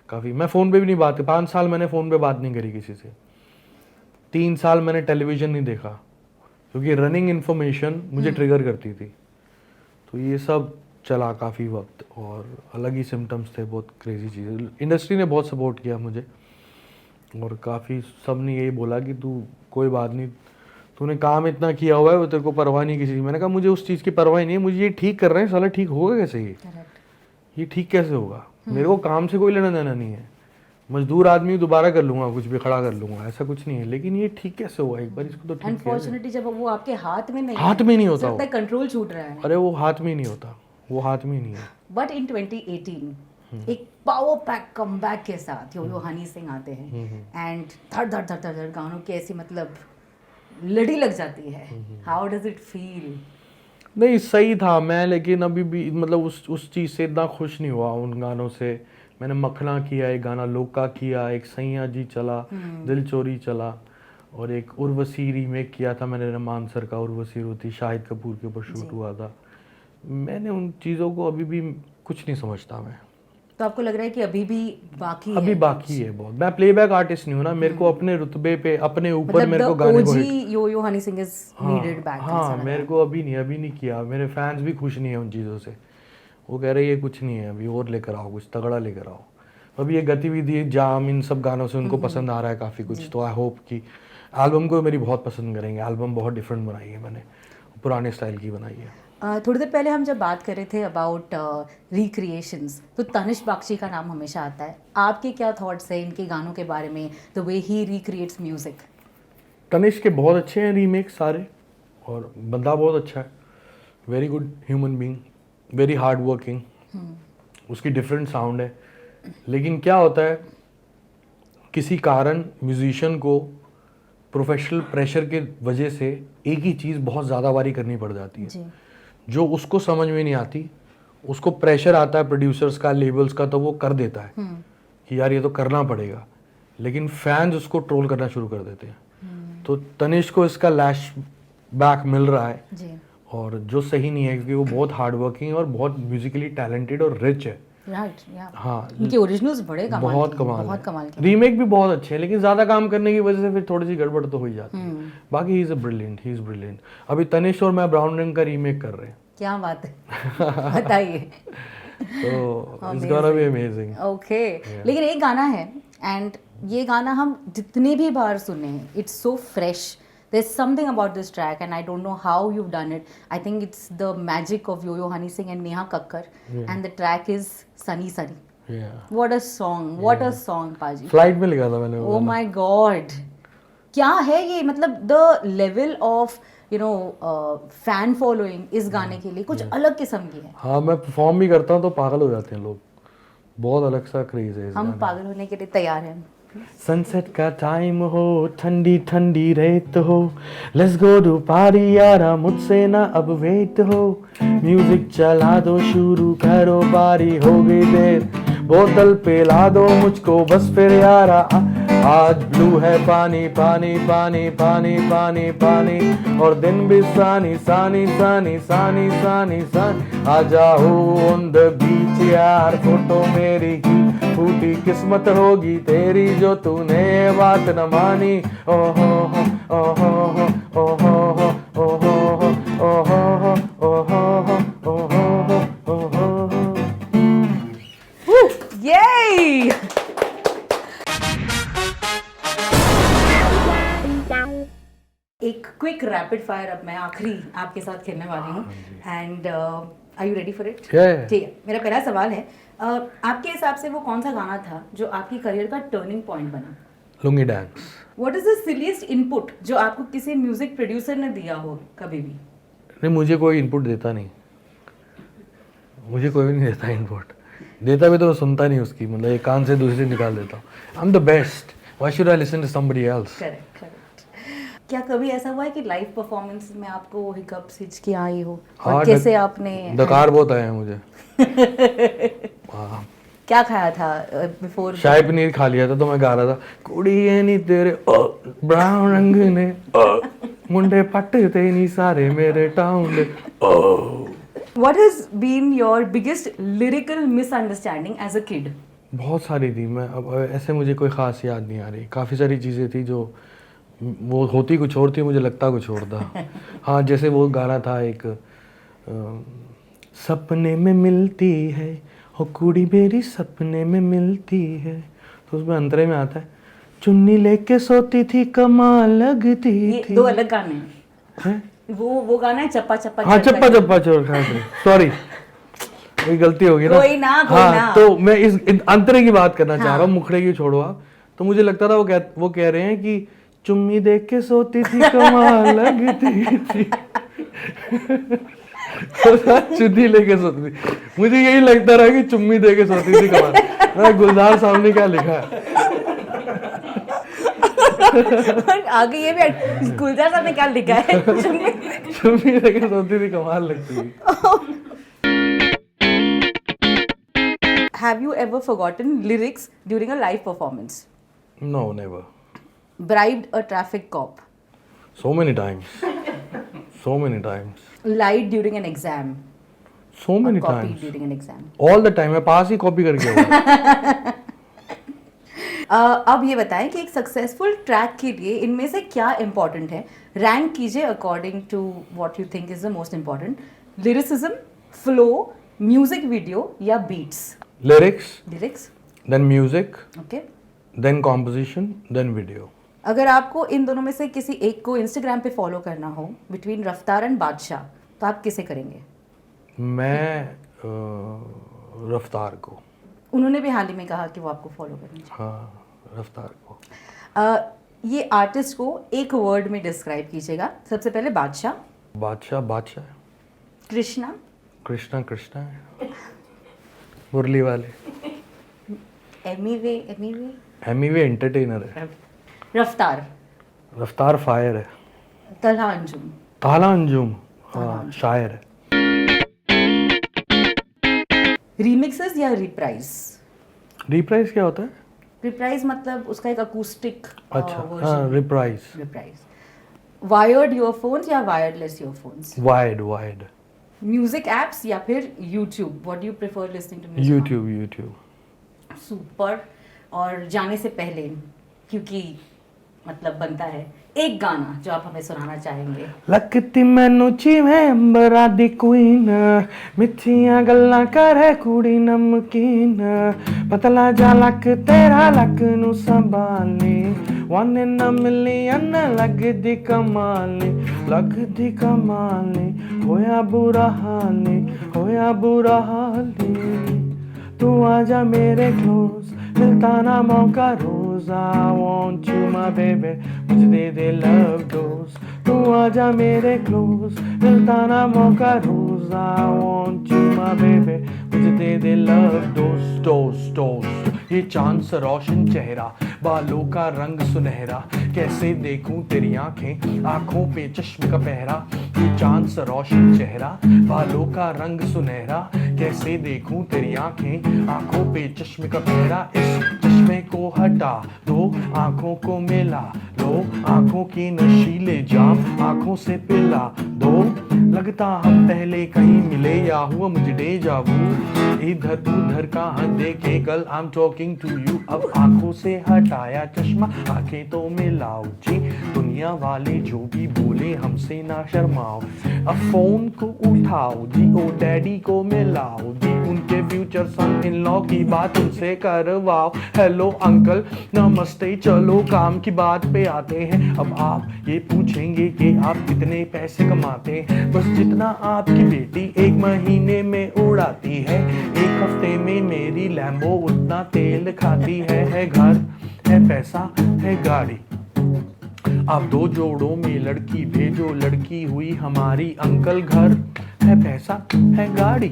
काफ़ी। मैं फ़ोन पे भी नहीं बात, 5 साल मैंने फ़ोन पे बात नहीं करी किसी से। 3 साल मैंने टेलीविज़न नहीं देखा, क्योंकि रनिंग इन्फॉर्मेशन मुझे ट्रिगर करती थी। तो ये सब चला काफ़ी वक्त, और अलग ही सिम्टम्स थे, बहुत क्रेजी चीज़ें। इंडस्ट्री ने बहुत सपोर्ट किया मुझे, और काफ़ी सब ने यही बोला कि तू कोई बात नहीं, तूने काम इतना किया हुआ है, वो तेरे को परवाह नहीं किसी की। मैंने कहा मुझे उस चीज़ की परवाह नहीं है, मुझे ये ठीक कर रहे हैं, साला ठीक होगा कैसे ये ठीक कैसे होगा? मेरे को काम से कोई लेना देना नहीं है, मजदूर आदमी दोबारा कर लूँगा, कुछ भी खड़ा कर लूँगा, ऐसा कुछ नहीं है। लेकिन ये ठीक कैसे होगा, एक बार इसको तो ठीक किया जाए। अनफॉर्चुनेटली जब वो आपके हाथ में नहीं हाथ में नहीं होता है, कंट्रोल छूट रहा है। अरे वो हाथ में ही नहीं होता, वो हाथ में ही नहीं है। बट इन 2018 एक पावर पैक कमबैक के साथ यो यो हनी सिंह आते हैं, एंड धड़ धड़ धड़ धड़ धड़ गानों की ऐसी मतलब लड़ी लग जाती है। How does it feel? नहीं, सही था मैं, लेकिन अभी भी मतलब उस चीज़ से इतना खुश नहीं हुआ उन गानों से। मैंने मखना किया, एक गाना लोका किया, एक सैया जी चला, दिल चोरी चला, और एक उर्वशी रीमेक किया था मैंने रहमान सर का, उर्वशी रोती, शाहिद कपूर के ऊपर शूट हुआ था। मैंने उन चीज़ों को अभी भी कुछ नहीं समझता मैं। तो आपको लग रहा है कि अभी भी बाकी अभी बाकी है बहुत। मैं प्लेबैक आर्टिस्ट नहीं हूँ ना, मेरे को अपने रुतबे पे, अपने ऊपर मेरे को गाने को yo yo Honey Singh is needed back. हाँ, मेरे को अभी नहीं किया। मेरे फैंस भी खुश नहीं है उन चीज़ों से, वो कह रहे ये कुछ नहीं है, अभी और लेकर आओ, कुछ तगड़ा लेकर आओ। अभी ये गतिविधि जाम इन सब गानों से उनको पसंद आ रहा है काफ़ी कुछ, तो आई होप कि एल्बम को मेरी बहुत पसंद करेंगे। एल्बम बहुत डिफरेंट बनाई है मैंने, पुराने स्टाइल की बनाई है। थोड़ी देर पहले हम जब बात कर रहे थे अबाउट रिक्रिएशंस, तो तनिष्क बागची का नाम हमेशा आता है। आपके क्या थॉट्स हैं इनके गानों के बारे में, the way he recreates music? Tanishk के बहुत अच्छे हैं रीमेक सारे, और बंदा बहुत अच्छा है, very good human being, very hard working, उसकी डिफरेंट साउंड है। लेकिन क्या होता है, किसी कारण म्यूजिशियन को प्रोफेशनल प्रेशर के वजह से एक ही चीज़ बहुत ज़्यादा बारी करनी पड़ जाती है जी। जो उसको समझ में नहीं आती। उसको प्रेशर आता है प्रोड्यूसर्स का, लेबल्स का, तो वो कर देता है कि यार ये तो करना पड़ेगा, लेकिन फैंस उसको ट्रोल करना शुरू कर देते हैं। तो तनिष्क को इसका लैश बैक मिल रहा है जी। और जो सही नहीं है, क्योंकि वो बहुत हार्ड वर्किंग और बहुत म्यूजिकली टैलेंटेड और रिच है। राइट, या हाँ, इनके ओरिजिनल्स बड़े कमाल बहुत के हैं, कमाल बहुत है। कमाल के। रीमेक भी बहुत अच्छे हैं, लेकिन ज्यादा काम करने की वजह से फिर थोड़ी सी गड़बड़ तो हो ही जाती है। बाकी ही इज ब्रिलियंट। अभी तनिष्क और मैं ब्राउन रंग का रीमेक कर रहे हैं, क्या बात है, बताइए। तो it's gonna be amazing. Okay, लेकिन एक गाना है, एंड ये गाना हम जितनी भी बार सुने हैं, it's so fresh. There's something about this track, and I don't know how you've done it. I think it's the magic of Yo-Yo Honey Singh and Neha Kakkar, and the track is Sunny Sunny. What a song! What a song, Paji. Flight में लिखा था मैंने वो Oh गाना। my God! क्या है ये, मतलब the level of fan following इस गाने के लिए कुछ अलग किस्म की है। हाँ, मैं परफॉर्म भी करता हूँ तो पागल हो जाते हैं लोग, बहुत अलग सा क्रेज है इस हम गाने। पागल होने के लिए तैयार हैं। सनसेट का टाइम हो, ठंडी ठंडी रेत हो, लेट्स गो टू पार्टी यारा, मुझसे ना अब वेट हो, म्यूजिक चला दो, शुरू करो बारी, हो गई देर, बोतल पे ला दो मुझको बस फिर यारा, आज ब्लू है पानी पानी पानी पानी पानी पानी, और दिन भी सानी सानी सानी सानी सानी सानी, आ जाओ ऑन द बीच यार, फोटो मेरी ही फूटी किस्मत होगी तेरी जो तूने बात न मानी, ओ हो ओ हो ओ हो ओ हो ओ हो ओ हो ओ हो ओ हो। Yay! एक क्विक रैपिड फायर अब मैं आखिरी आपके साथ खेलने वाली हूँ, and are you ready for it? ठीक है, मेरा पहला सवाल है, आपके हिसाब से वो कौन सा गाना था जो आपकी करियर का टर्निंग पॉइंट बना? Lungi dance. What is the silliest input जो आपको किसी म्यूजिक प्रोड्यूसर ने दिया हो कभी भी? नहीं, मुझे कोई इनपुट देता नहीं, मुझे कोई भी नहीं देता इनपुट, देता भी तो सुनता नहीं उसकी, मतलब एक कान से दूसरे निकाल देता हूँ। I am the best, why should I listen to somebody else? Correct. क्या कभी ऐसा हुआ है कि लाइव परफॉर्मेंस में आपको हिकअप्स हिचकी आई हो, और कैसे आपने? डकार बहुत आए हैं मुझे। क्या खाया था बिफोर? शाही पनीर खा लिया था, तो मैं गा रहा था, कुड़ी ये नहीं तेरे ब्राउन रंग ने, मुंडे पट्टे नहीं सारे मेरे टाउन ने। What has been your biggest lyrical misunderstanding as a kid? बहुत सारी थी, मैं अब ऐसे मुझे कोई ख़ास याद नहीं आ रही। काफ़ी सारी चीज़ें थी जो वो होती कुछ और थी, मुझे लगता कुछ और था। हाँ, जैसे वो गाना था एक, सपने में मिलती है हो कुड़ी मेरी, सपने में मिलती है, तो उसमें अंतरे में आता है, चुन्नी लेके सोती थी कमाल लगती थी। दो अलग गाने हैं। वो गाना है चप्पा चप्पा। हाँ, चप्पा चप्पा चोर, सॉरी, कोई गलती होगी ना। कोई ना। तो मैं इस अंतरे की बात करना चाह रहा हूँ, मुखड़े की छोड़ो आप। तो मुझे लगता था वो कह रहे हैं कि चुम्मी देख के सोती थी कमाल लगती थी। चुन्नी लेके सोती थी, मुझे यही लगता रहा कि चुम्मी दे के सोती थी कमाल। मैं गुलजार साहब ने क्या लिखा है? आगे ये भी गुलजार साहब ने क्या लिखा है? चुम्मी दे के सोती थी कमाल लगती थी। Have you ever forgotten lyrics during a live performance? No, never. Bribed a traffic cop? So many times. So many times. Lied during an exam? So many copied times. during an exam? All the time. मैं पास ही copy करके आया। अब ये बताएं कि एक successful track के लिए इनमें से क्या इंपॉर्टेंट है? रैंक कीजिए according to what you think is the most important. Lyricism, flow, music video या beats? Lyrics, then music, okay then composition, then video. अगर आपको इन दोनों में से किसी एक को इंस्टाग्राम पे फॉलो करना हो बिटवीन रफ्तार एंड बादशाह, तो आप किसे करेंगे? मैं रफ्तार को, उन्होंने भी हाल ही में कहा कि वो आपको फॉलो करेंगे। हाँ रफ्तार को। ये आर्टिस्ट को एक वर्ड में डिस्क्राइब कीजिएगा। सबसे पहले बादशाह, बादशाह बादशाह है, कृष्णा, कृष्णा कृष्णा है, मुरली वाले, एमीवे, एमीवे एंटरटेनर है, रफ्तार, रफ्तार फायर है, तलहा अंजुम, ताला अंजुम हाँ शायर है। रीमिक्सेस या रिप्राइज? रिप्राइज क्या होता है? रिप्राइज मतलब उसका एक अकूस्टिक अच्छा हाँ रिप्राइज। रिप्राइज। वायर्ड ईयरफोन्स या wireless earphones? Wired wired. Music apps या फिर YouTube? What do you prefer listening to music? YouTube. Super. और जाने से पहले, क्योंकि मतलब बनता है, एक गाना जो आप हमें सुनाना चाहेंगे। लगती मैनू चिवे अंबरा दी क्वीन, मिठियां गल्लां करे कुड़ी नमकीन, पतला जा लक तेरा लक नू संभाली, वन इन अ मिलियन लगदी कमाली, लगदी कमाली, होया बुरा हाली, तू आजा मेरे क्लोज, मिलता ना मौका रोज, I want you my baby, मुझे दे दे love dose, तू आजा मेरे क्लोज, मिलता ना मौका रोज, I want you my baby, मुझे दे दे love dose, dose। ये चांद सा रोशन चेहरा, बालों का रंग सुनहरा, कैसे देखूं तेरी आंखें, आंखों पे चश्मे का पहरा, ये चांद सा रोशन चेहरा, बालों का रंग सुनहरा, कैसे देखूं तेरी आंखें, आंखों पे चश्मे का पहरा, इस चश्मे को हटा दो, आंखों को मिला लो, आंखों की नशीले जाम आंखों से पिला दो, लगता हम पहले कहीं मिले या हुआ मुझे डेजा वू, इधर उधर कहाँ देखे कल, I am talking to you, अब आंखों से हटाया चश्मा, आंखें तो मिलाओ जी, दुनिया वाले जो भी बोले हमसे ना शर्माओ, अब फोन को उठाओ जी, ओ डैडी को मिलाओ जी, उनके फ्यूचर सन इन लॉ की बात उनसे करवाओ, हेलो अंकल नमस्ते, चलो काम की बात पे आते हैं, अब आप ये पूछेंगे कि आप कितने पैसे कमाते हैं, बस जितना आपकी बेटी एक महीने में उड़ाती है, एक हफ्ते में मेरी लैम्बो उतना तेल खाती है घर है पैसा है गाड़ी, आप दो जोड़ों में लड़की भेजो, लड़की हुई हमारी अंकल, घर है पैसा है गाड़ी,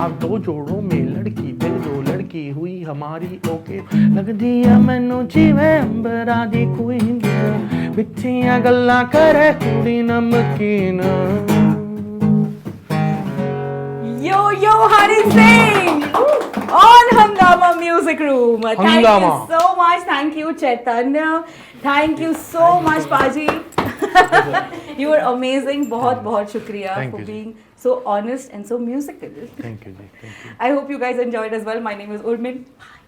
आप दो जोड़ों में लड़की भेजो, लड़की हुई हमारी ओके, लग दिया मैनू जीवे अंबरा दी क्वीन, मिठियां गल्लां करे कुड़ी नमकीन। Yo Hari Singh on Hangama Music Room. Thank you so much. Thank you Chaitanya. Thank you so much Paji. You were amazing. बहुत शुक्रिया for being so honest and so musical. Thank you. I hope you guys enjoyed as well. My name is Urmin. Bye.